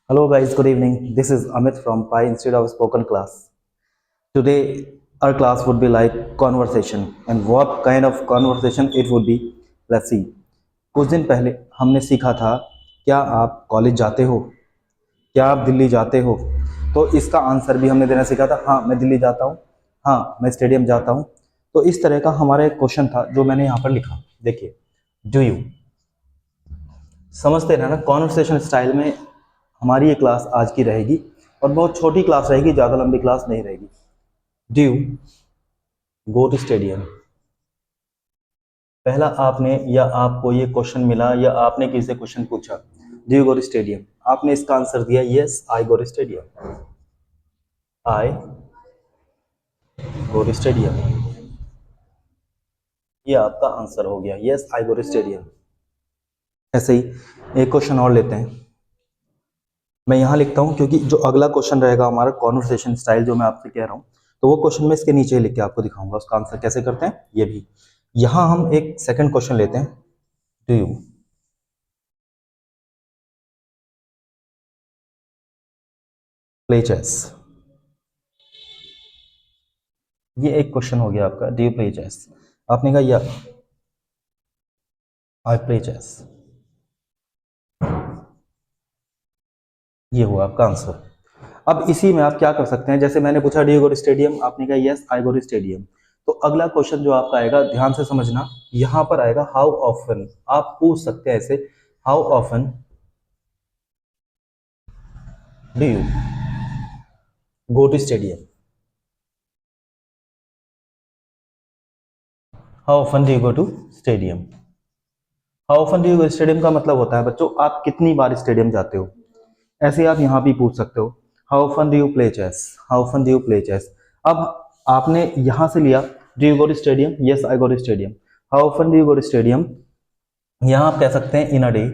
Hello guys, good evening. This is Amit from Pi Institute of Spoken Class. Today our class would be like conversation and what kind of conversation it would be. Let's see. कुछ दिन पहले हमने सीखा था क्या आप college जाते हो, क्या आप दिल्ली जाते हो। तो इसका आंसर भी हमने देना सीखा था, हाँ मैं दिल्ली जाता हूँ, हाँ मैं स्टेडियम जाता हूँ। तो इस तरह का हमारा एक क्वेश्चन था जो मैंने यहाँ पर लिखा। देखिए, डू यू समझते हैं ना, कॉन्वर्सेशन स्टाइल में हमारी ये क्लास आज की रहेगी और बहुत छोटी क्लास रहेगी, ज़्यादा लंबी क्लास नहीं रहेगी। Do you go to stadium. पहला आपने या आपको ये क्वेश्चन मिला या आपने किसी से क्वेश्चन पूछा, do you go to stadium, आपने इसका आंसर दिया yes I go to stadium, I go to stadium. ये आपका आंसर हो गया, yes I go to stadium. ऐसे ही एक क्वेश्चन और लेते हैं। मैं यहाँ लिखता हूँ क्योंकि जो अगला क्वेश्चन रहेगा हमारा कॉन्वर्सेशन स्टाइल जो मैं आपसे कह रहा हूँ, तो वो क्वेश्चन मैं इसके नीचे लिख के आपको दिखाऊंगा, उसका आंसर कैसे करते हैं ये भी। यहाँ हम एक सेकंड क्वेश्चन लेते हैं। Do you play chess. ये एक क्वेश्चन हो गया आपका, डू यू प्ले चेस। आपने कहा या आई प्ले चेस, ये हुआ आपका आंसर। अब इसी में आप क्या कर सकते हैं, जैसे मैंने पूछा do you go to stadium, आपने कहा yes I go to stadium. तो अगला क्वेश्चन जो आपका आएगा, ध्यान से समझना, यहाँ पर आएगा हाउ ऑफन। आप पूछ सकते हैं ऐसे, how often do you go to stadium. How often do you go to stadium. How often do you go stadium का मतलब होता है बच्चों, आप कितनी बार स्टेडियम जाते हो। ऐसे आप यहाँ भी पूछ सकते हो, how often do you play chess, how often do you play chess. अब आपने यहाँ से लिया do you go to stadium, yes I go to stadium. How often do you go to stadium, यहाँ आप कह सकते हैं इन अ डे।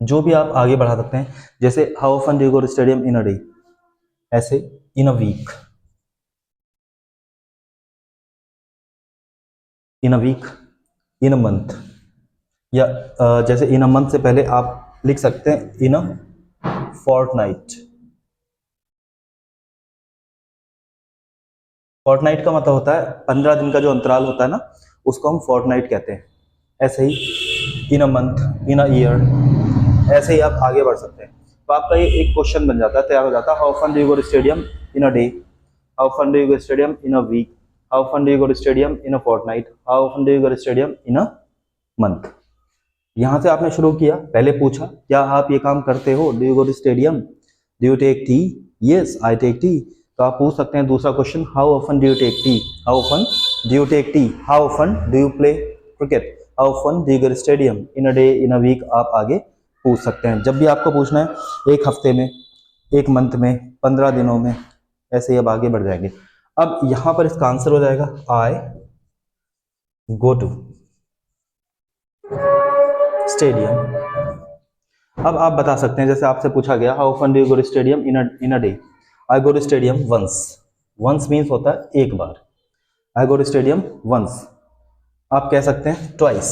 जो भी आप आगे बढ़ा सकते हैं, जैसे how often do you go to stadium in a day, ऐसे in a week, in a week, in a month, या जैसे इन अ मंथ से पहले आप लिख सकते हैं इन अ फोर्टनाइट। फोर्टनाइट का मतलब होता है 15 दिन का जो अंतराल होता है ना, उसको हम फोर्टनाइट कहते हैं। ऐसे ही इन a month, in a year, ऐसे ही आप आगे बढ़ सकते हैं। तो आपका ये एक क्वेश्चन बन जाता है, तैयार हो जाता है। How often do you go to stadium in a day, how often do you go stadium in a week, how often do you go to stadium in a fortnight, how often do you go to stadium in a month. यहाँ से आपने शुरू किया, पहले पूछा क्या आप ये काम करते हो, do you go to stadium, do you take tea, yes I take tea. तो आप पूछ सकते हैं दूसरा question, how often do you take tea, how often do you take tea, how often do you play cricket, how often do you go to stadium, in a day, in a week. आप आगे पूछ सकते हैं जब भी आपको पूछना है, एक हफ्ते में, एक मंथ में, 15 दिनों में, ऐसे ही अब आगे बढ़ जाएंगे। अब यहाँ पर इसका आंसर हो जाएगा आई गो टू स्टेडियम। अब आप बता सकते हैं, जैसे आपसे पूछा गया how often do you go to stadium in a day, I go to stadium once. Once means होता है एक बार, I go to stadium once. आप कह सकते हैं ट्वाइस,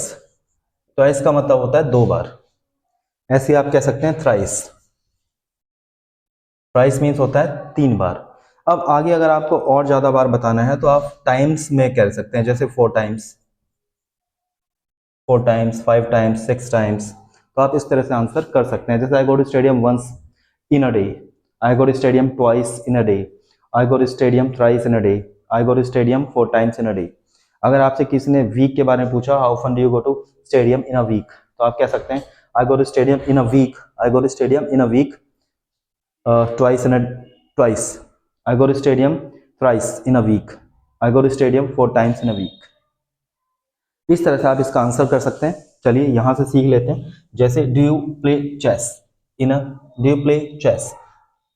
ट्वाइस का मतलब होता है 2 बार। ऐसे आप कह सकते हैं थ्राइस, थ्राइस मीन्स होता है 3 बार। अब आगे अगर आपको और ज्यादा बार बताना है तो आप टाइम्स में कह सकते हैं, जैसे 4 टाइम्स, 4 टाइम्स, 5 टाइम्स, 6 टाइम्स। तो आप इस तरह से आंसर कर सकते हैं, जैसे I go to stadium once in a day, I go to stadium twice in a day, I go to stadium thrice in a day, I go to stadium 4 times in a day. अगर आपसे किसी ने week के बारे में पूछा, how often do you go to stadium in a week, तो आप कह सकते हैं I go to stadium in a week, I go to stadium in a week twice in a twice, I go to stadium thrice in a week, I go to stadium 4 times in a week. इस तरह से आप इसका answer कर सकते हैं। चलिए यहां से सीख लेते हैं, जैसे do you play chess in a, do you play chess,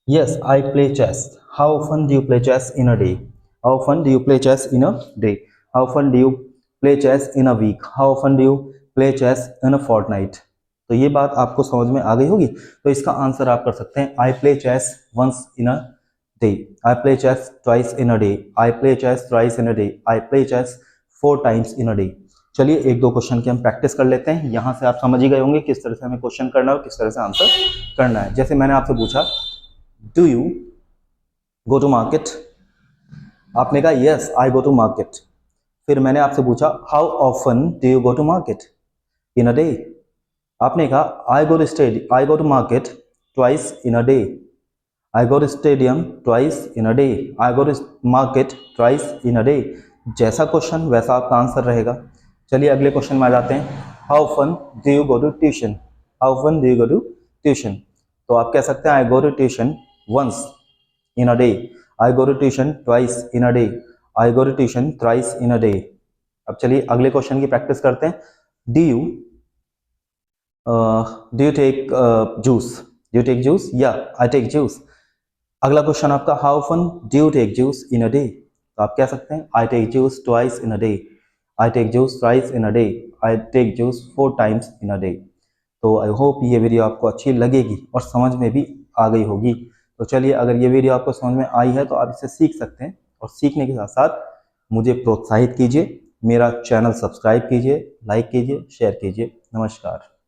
yes I play chess. How often do you play chess in a day, how often do you play chess in a day, how often do you play chess in a week, how often do you play chess in a fortnight. तो ये बात आपको समझ में आ गई होगी। तो इसका आंसर आप कर सकते हैं, I play chess once in a day, I play chess twice in a day, I play chess thrice in a day, I play chess 4 times in a day. चलिए एक दो क्वेश्चन की हम प्रैक्टिस कर लेते हैं। यहाँ से आप समझ ही गए होंगे किस तरह से हमें क्वेश्चन करना है और किस तरह से आंसर करना है। जैसे मैंने आपसे पूछा, do you go to market? आपने कहा yes I go to market. फिर मैंने आपसे पूछा, how often do you go to market in a day? आपने कहा I go to market twice in a day. I go to stadium twice in a day. I go to market twice in a day. जैसा question वैसा आपका answer रहेगा। चलिए अगले question में आ जाते हैं। How often do you go to tuition? How often do you go to tuition? तो आप कह सकते हैं I go to tuition once in a day. I go to tuition twice in a day. I go to tuition thrice in a day. अब चलिए अगले question की practice करते हैं। Do you take juice? Do you take juice? Yeah, I take juice. अगला question आपका, how often do you take juice in a day? तो आप कह सकते हैं I take juice twice in a day, I take juice thrice in a day, I take juice 4 times in a day. तो I hope ये video आपको अच्छी लगेगी और समझ में भी आ गई होगी। तो चलिए अगर ये वीडियो आपको समझ में आई है तो आप इसे सीख सकते हैं और सीखने के साथ साथ मुझे प्रोत्साहित कीजिए, मेरा चैनल सब्सक्राइब कीजिए, लाइक कीजिए, शेयर कीजिए। नमस्कार।